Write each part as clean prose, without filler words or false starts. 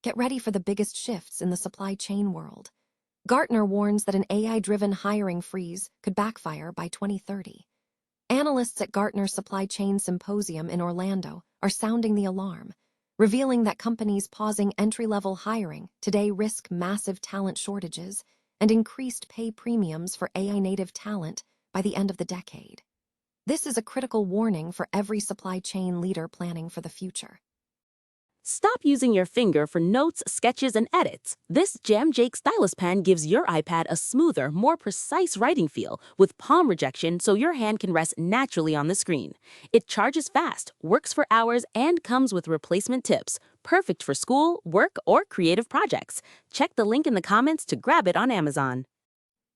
Get ready for the biggest shifts in the supply chain world. Gartner warns that an AI-driven hiring freeze could backfire by 2030. Analysts at Gartner's Supply Chain Symposium in Orlando are sounding the alarm, revealing that companies pausing entry-level hiring today risk massive talent shortages and increased pay premiums for AI-native talent by the end of the decade. This is a critical warning for every supply chain leader planning for the future. Stop using your finger for notes, sketches, and edits. This Jam Jake stylus pen gives your iPad a smoother, more precise writing feel with palm rejection so your hand can rest naturally on the screen. It charges fast, works for hours, and comes with replacement tips. Perfect for school, work, or creative projects. Check the link in the comments to grab it on Amazon.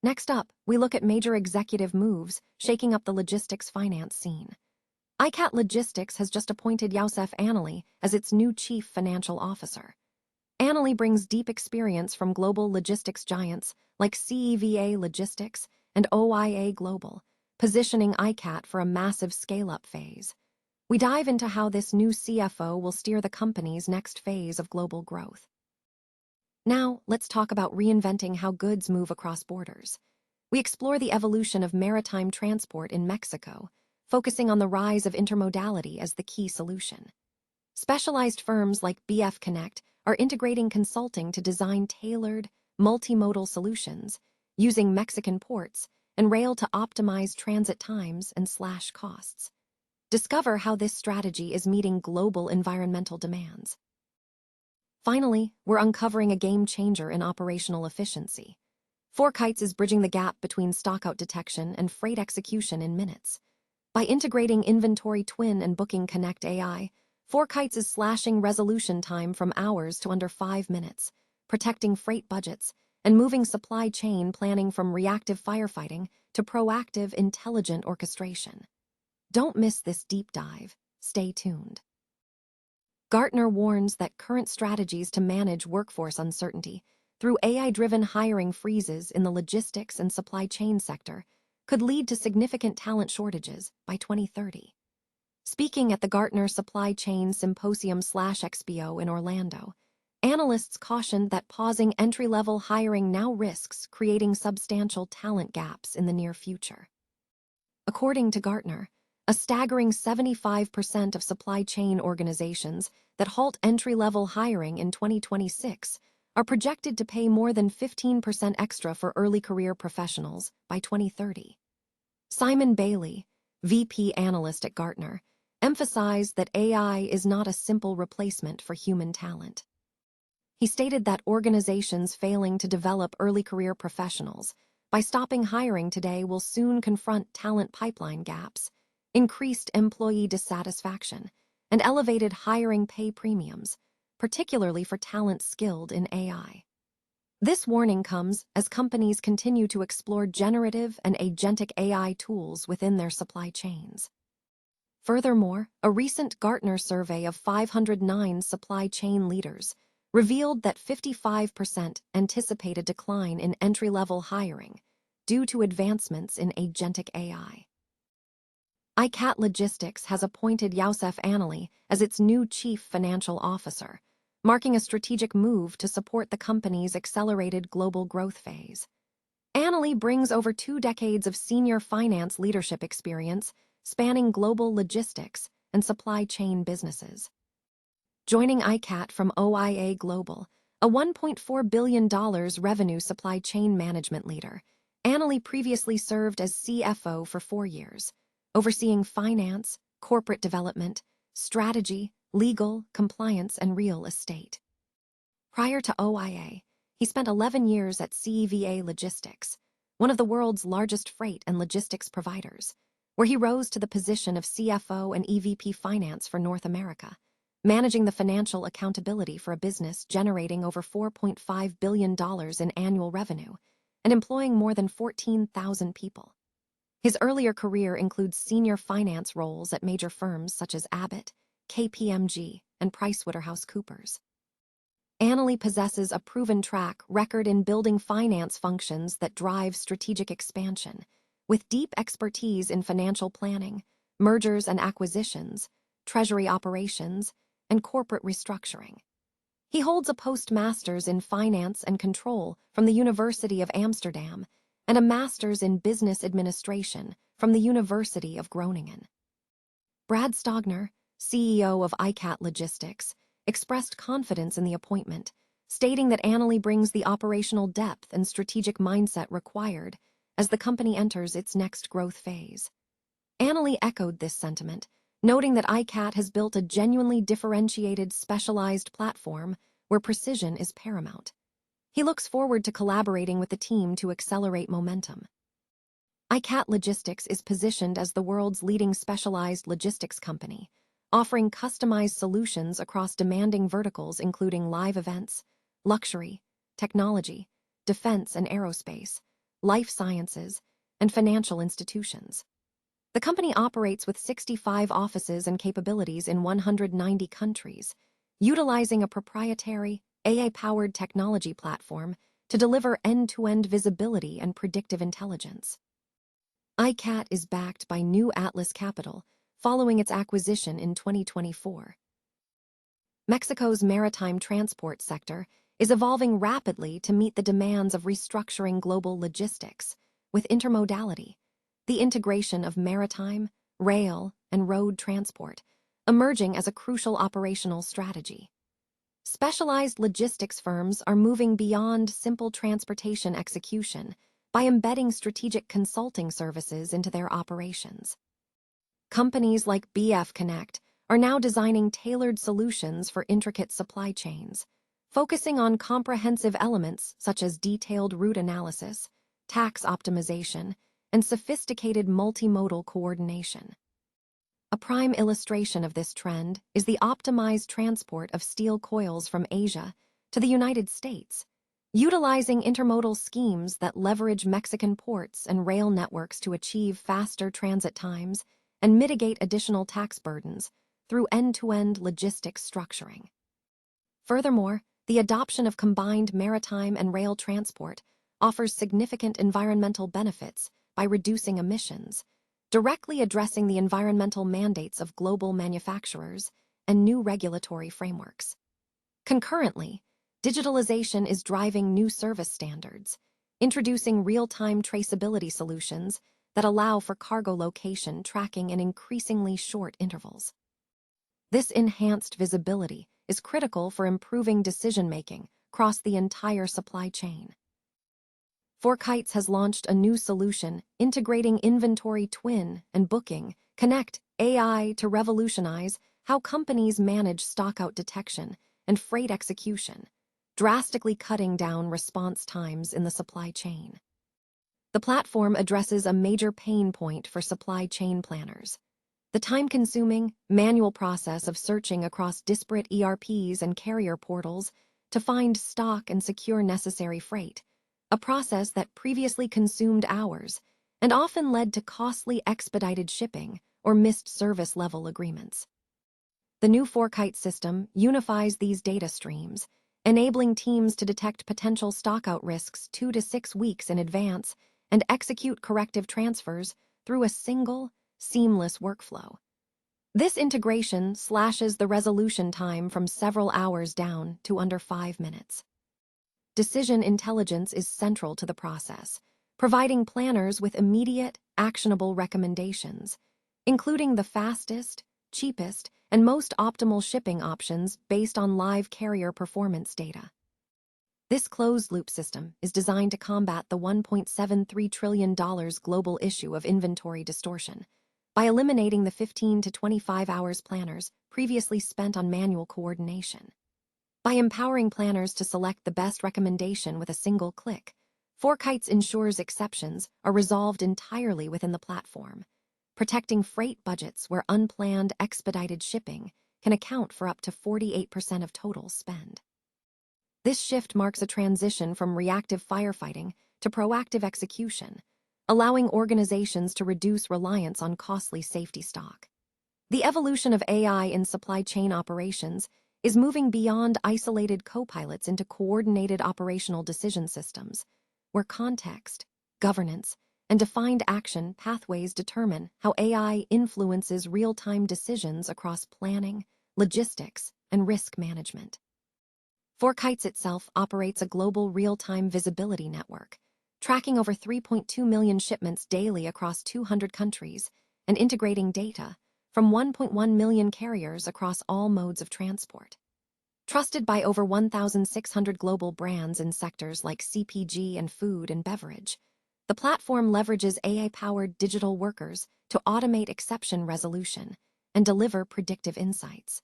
Next up, we look at major executive moves shaking up the logistics finance scene. ICAT Logistics has just appointed Youssef Annali as its new chief financial officer. Annali brings deep experience from global logistics giants like CEVA Logistics and OIA Global, positioning ICAT for a massive scale-up phase. We dive into how this new CFO will steer the company's next phase of global growth. Now, let's talk about reinventing how goods move across borders. We explore the evolution of maritime transport in Mexico, focusing on the rise of intermodality as the key solution. Specialized firms like BF Connect are integrating consulting to design tailored, multimodal solutions, using Mexican ports and rail to optimize transit times and slash costs. Discover how this strategy is meeting global environmental demands. Finally, we're uncovering a game changer in operational efficiency. FourKites is bridging the gap between stockout detection and freight execution in minutes. By integrating Inventory Twin and Booking Connect AI, FourKites is slashing resolution time from hours to under 5 minutes, protecting freight budgets, and moving supply chain planning from reactive firefighting to proactive, intelligent orchestration. Don't miss this deep dive. Stay tuned. Gartner warns that current strategies to manage workforce uncertainty through AI-driven hiring freezes in the logistics and supply chain sector could lead to significant talent shortages by 2030. Speaking at the Gartner Supply Chain Symposium/Expo in Orlando, analysts cautioned that pausing entry-level hiring now risks creating substantial talent gaps in the near future. According to Gartner, a staggering 75% of supply chain organizations that halt entry-level hiring in 2026 are projected to pay more than 15% extra for early career professionals by 2030. Simon Bailey, VP analyst at Gartner, emphasized that AI is not a simple replacement for human talent. He stated that organizations failing to develop early career professionals by stopping hiring today will soon confront talent pipeline gaps, increased employee dissatisfaction, and elevated hiring pay premiums, particularly for talent skilled in AI. This warning comes as companies continue to explore generative and agentic AI tools within their supply chains. Furthermore, a recent Gartner survey of 509 supply chain leaders revealed that 55% anticipate a decline in entry-level hiring due to advancements in agentic AI. ICAT Logistics has appointed Youssef Annali as its new chief financial officer, marking a strategic move to support the company's accelerated global growth phase. Annali brings over 2 decades of senior finance leadership experience spanning global logistics and supply chain businesses. Joining ICAT from OIA Global, a $1.4 billion revenue supply chain management leader, Annali previously served as CFO for 4 years, overseeing finance, corporate development, strategy, legal, compliance, and real estate. Prior to OIA, he spent 11 years at CEVA Logistics, one of the world's largest freight and logistics providers, where he rose to the position of CFO and EVP Finance for North America, managing the financial accountability for a business generating over $4.5 billion in annual revenue and employing more than 14,000 people. His earlier career includes senior finance roles at major firms such as Abbott, KPMG, and PricewaterhouseCoopers. Annali possesses a proven track record in building finance functions that drive strategic expansion, with deep expertise in financial planning, mergers and acquisitions, treasury operations, and corporate restructuring. He holds a postmaster's in finance and control from the University of Amsterdam and a master's in business administration from the University of Groningen. Brad Stogner, CEO of ICAT Logistics, expressed confidence in the appointment, stating that Annali brings the operational depth and strategic mindset required as the company enters its next growth phase. Annali echoed this sentiment, noting that ICAT has built a genuinely differentiated, specialized platform where precision is paramount. He looks forward to collaborating with the team to accelerate momentum. ICAT Logistics is positioned as the world's leading specialized logistics company, offering customized solutions across demanding verticals including live events, luxury, technology, defense and aerospace, life sciences, and financial institutions. The company operates with 65 offices and capabilities in 190 countries, utilizing a proprietary, AI-powered technology platform to deliver end-to-end visibility and predictive intelligence. ICAT is backed by New Atlas Capital, following its acquisition in 2024. Mexico's maritime transport sector is evolving rapidly to meet the demands of restructuring global logistics with intermodality, the integration of maritime, rail, and road transport, emerging as a crucial operational strategy. Specialized logistics firms are moving beyond simple transportation execution by embedding strategic consulting services into their operations. Companies like BF Connect are now designing tailored solutions for intricate supply chains, focusing on comprehensive elements such as detailed route analysis, tax optimization, and sophisticated multimodal coordination. A prime illustration of this trend is the optimized transport of steel coils from Asia to the United States, utilizing intermodal schemes that leverage Mexican ports and rail networks to achieve faster transit times and mitigate additional tax burdens through end-to-end logistics structuring. Furthermore, the adoption of combined maritime and rail transport offers significant environmental benefits by reducing emissions, directly addressing the environmental mandates of global manufacturers and new regulatory frameworks. Concurrently, digitalization is driving new service standards, introducing real-time traceability solutions that allow for cargo location tracking in increasingly short intervals. This enhanced visibility is critical for improving decision-making across the entire supply chain. FourKites has launched a new solution integrating inventory twin and booking connect AI to revolutionize how companies manage stockout detection and freight execution, drastically cutting down response times in the supply chain. The platform addresses a major pain point for supply chain planners: the time-consuming, manual process of searching across disparate ERPs and carrier portals to find stock and secure necessary freight, a process that previously consumed hours and often led to costly expedited shipping or missed service-level agreements. The new FourKites system unifies these data streams, enabling teams to detect potential stockout risks 2 to 6 weeks in advance and execute corrective transfers through a single, seamless workflow. This integration slashes the resolution time from several hours down to under 5 minutes. Decision intelligence is central to the process, providing planners with immediate, actionable recommendations, including the fastest, cheapest, and most optimal shipping options based on live carrier performance data. This closed-loop system is designed to combat the $1.73 trillion global issue of inventory distortion by eliminating the 15 to 25 hours planners previously spent on manual coordination. By empowering planners to select the best recommendation with a single click, FourKites ensures exceptions are resolved entirely within the platform, protecting freight budgets where unplanned expedited shipping can account for up to 48% of total spend. This shift marks a transition from reactive firefighting to proactive execution, allowing organizations to reduce reliance on costly safety stock. The evolution of AI in supply chain operations is moving beyond isolated co-pilots into coordinated operational decision systems, where context, governance, and defined action pathways determine how AI influences real-time decisions across planning, logistics, and risk management. FourKites itself operates a global real-time visibility network, tracking over 3.2 million shipments daily across 200 countries and integrating data from 1.1 million carriers across all modes of transport. Trusted by over 1,600 global brands in sectors like CPG and food and beverage, the platform leverages AI-powered digital workers to automate exception resolution and deliver predictive insights.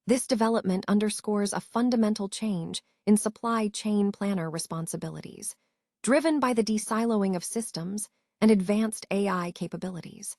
This development underscores a fundamental change in supply chain planner responsibilities, driven by the de-siloing of systems and advanced AI capabilities.